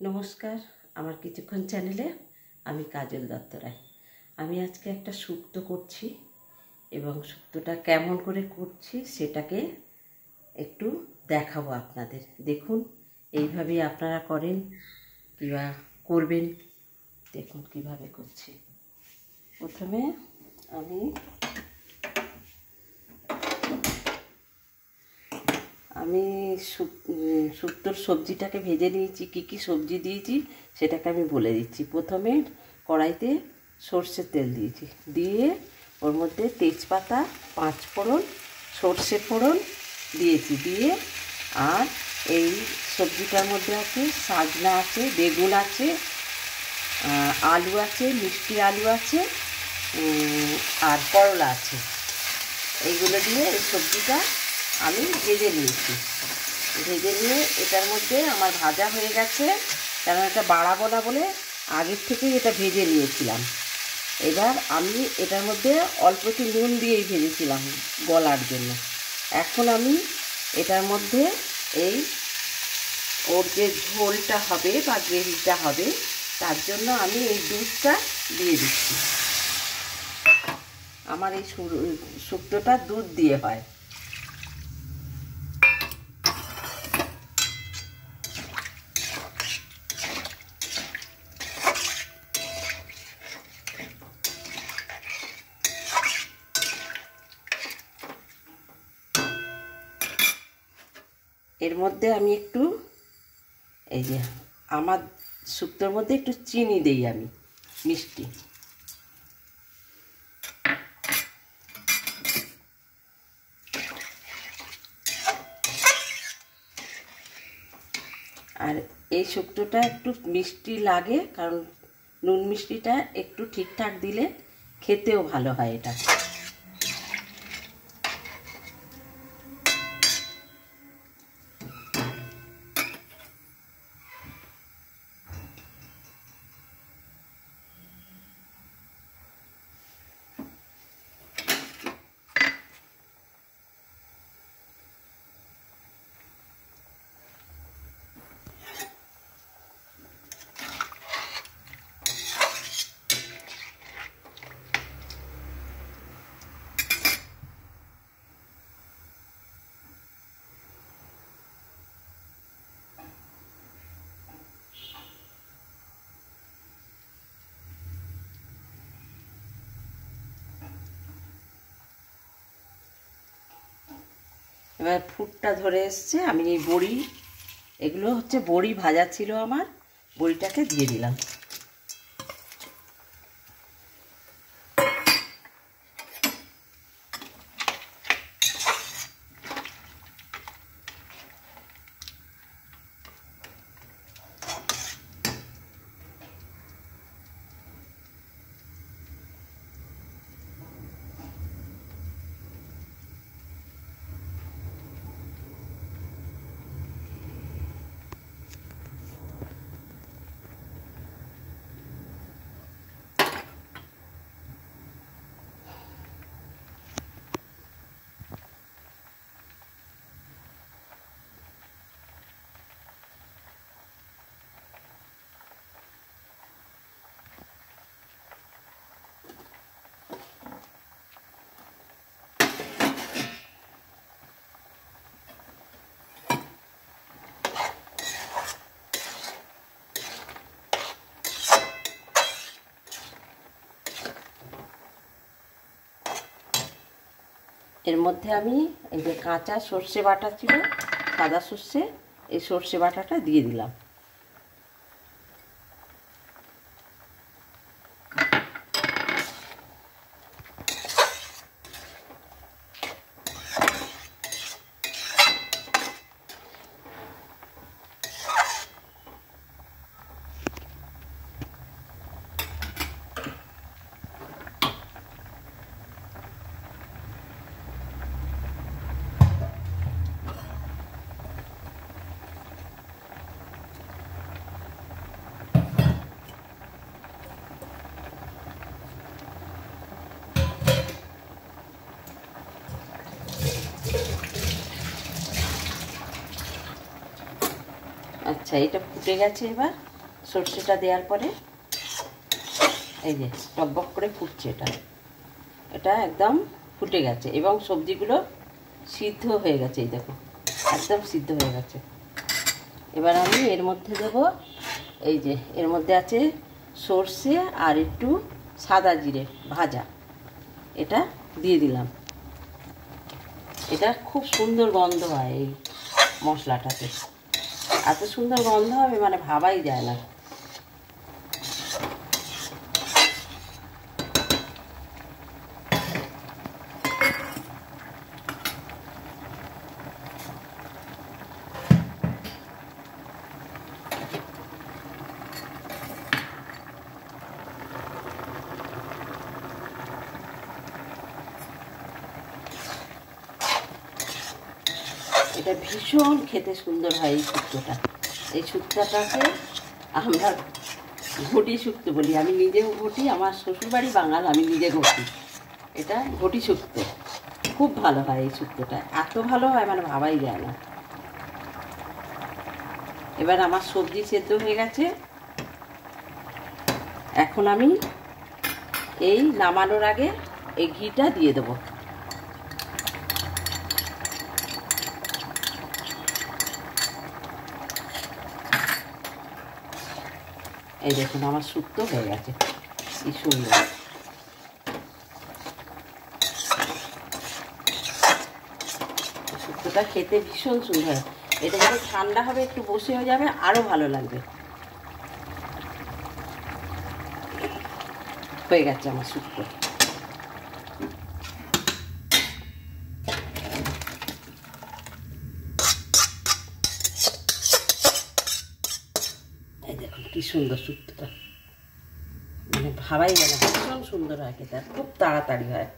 নমস্কার, আমার কিছুক্ষণ চ্যানেলে আমি কাজল দত্ত রায়। আমি আজকে একটা শুক্তো করছি এবং শুক্তোটা কেমন করে করছি সেটাকে একটু দেখাবো আপনাদের। দেখুন, এইভাবেই আপনারা করেন কিংবা করবেন। দেখুন কিভাবে করছি। প্রথমে আমি শুক্তোর সবজিটাকে ভেজে নিয়েছি। কী সবজি দিয়েছি সেটাকে আমি বলে দিচ্ছি। প্রথমে কড়াইতে সর্ষের তেল দিয়েছি, দিয়ে ওর মধ্যে তেজপাতা, পাঁচফোড়ন, সর্ষে ফোড়ন দিয়েছি, দিয়ে আর এই সবজিটার মধ্যে আছে সজনা আছে, বেগুন আছে, আলু আছে, মিষ্টি আলু আছে, আর করলা আছে। এইগুলো দিয়ে এই সবজিটা আমি ভেজে নিয়েছি। ভেজে নিয়ে এটার মধ্যে আমার ভাজা হয়ে গেছে, কারণ এটা বাড়াবো না বলে আগের থেকেই এটা ভেজে নিয়েছিলাম। এবার আমি এটার মধ্যে অল্প একটু নুন দিয়েই ভেজেছিলাম গলার জন্য। এখন আমি এটার মধ্যে এই ওর যে ঝোলটা হবে বা গ্রেভিটা হবে তার জন্য আমি এই দুধটা দিয়ে দিচ্ছি। আমার এই শুক্তোটা দুধ দিয়ে হয়। এর মধ্যে আমি একটু এই যে আমার শুক্তোর মধ্যে একটু চিনি দেই আমি, মিষ্টি। আর এই শুক্তোটা একটু মিষ্টি লাগে, কারণ নুন মিষ্টিটা একটু ঠিকঠাক দিলে খেতেও ভালো হয় এটা। এবার ফুটটা ধরে এসছে। আমি এই বড়ি, এগুলো হচ্ছে বড়ি ভাজা ছিল আমার, বড়িটাকে দিয়ে দিলাম। এর মধ্যে আমি এই যে কাঁচা সর্ষে বাটা ছিল, সাদা সর্ষে, এই সর্ষে বাটাটা দিয়ে দিলাম। আচ্ছা, এটা ফুটে গেছে। এবার সর্ষেটা দেওয়ার পরে এই যে টকবক করে ফুটছে, এটা একদম ফুটে গেছে এবং সবজিগুলো সিদ্ধ হয়ে গেছে। এই দেখো একদম সিদ্ধ হয়ে গেছে। এবার আমি এর মধ্যে দেব, এই যে এর মধ্যে আছে সর্ষে আর একটু সাদা জিরে ভাজা, এটা দিয়ে দিলাম। এটা খুব সুন্দর গন্ধ হয় এই মশলাটাতে, এত সুন্দর গন্ধ হবে মানে ভাবাই যায় না। এটা ভীষণ খেতে সুন্দর হয় এই শুক্তোটা। এই শুক্তোটাকে আমরা ঘটি শুক্তো বলি, আমি নিজেও ঘটি, আমার শ্বশুরবাড়ি বাঙাল, আমি নিজে ঘটি। এটা ঘটি শুক্তো, খুব ভালো হয় এই শুক্তোটা, এত ভালো হয় মানে ভাবাই যায় না। এবার আমার সবজি সেদ্ধ হয়ে গেছে, এখন আমি এই নামানোর আগে এই ঘিটা দিয়ে দেবো। এই দেখুন আমার শুক্তো হয়ে গেছে, কি সুন্দর। শুক্তোটা খেতে ভীষণ সুন্দর, এটা যখন ঠান্ডা হবে একটু বসে হয়ে যাবে আরও ভালো লাগবে। হয়ে গেছে আমার শুক্তো। এই দেখুন কি সুন্দর শুক্তোটা, মানে ভাবাই গেল, ভীষণ সুন্দর হয় খেতে, খুব তাড়াতাড়ি হয়।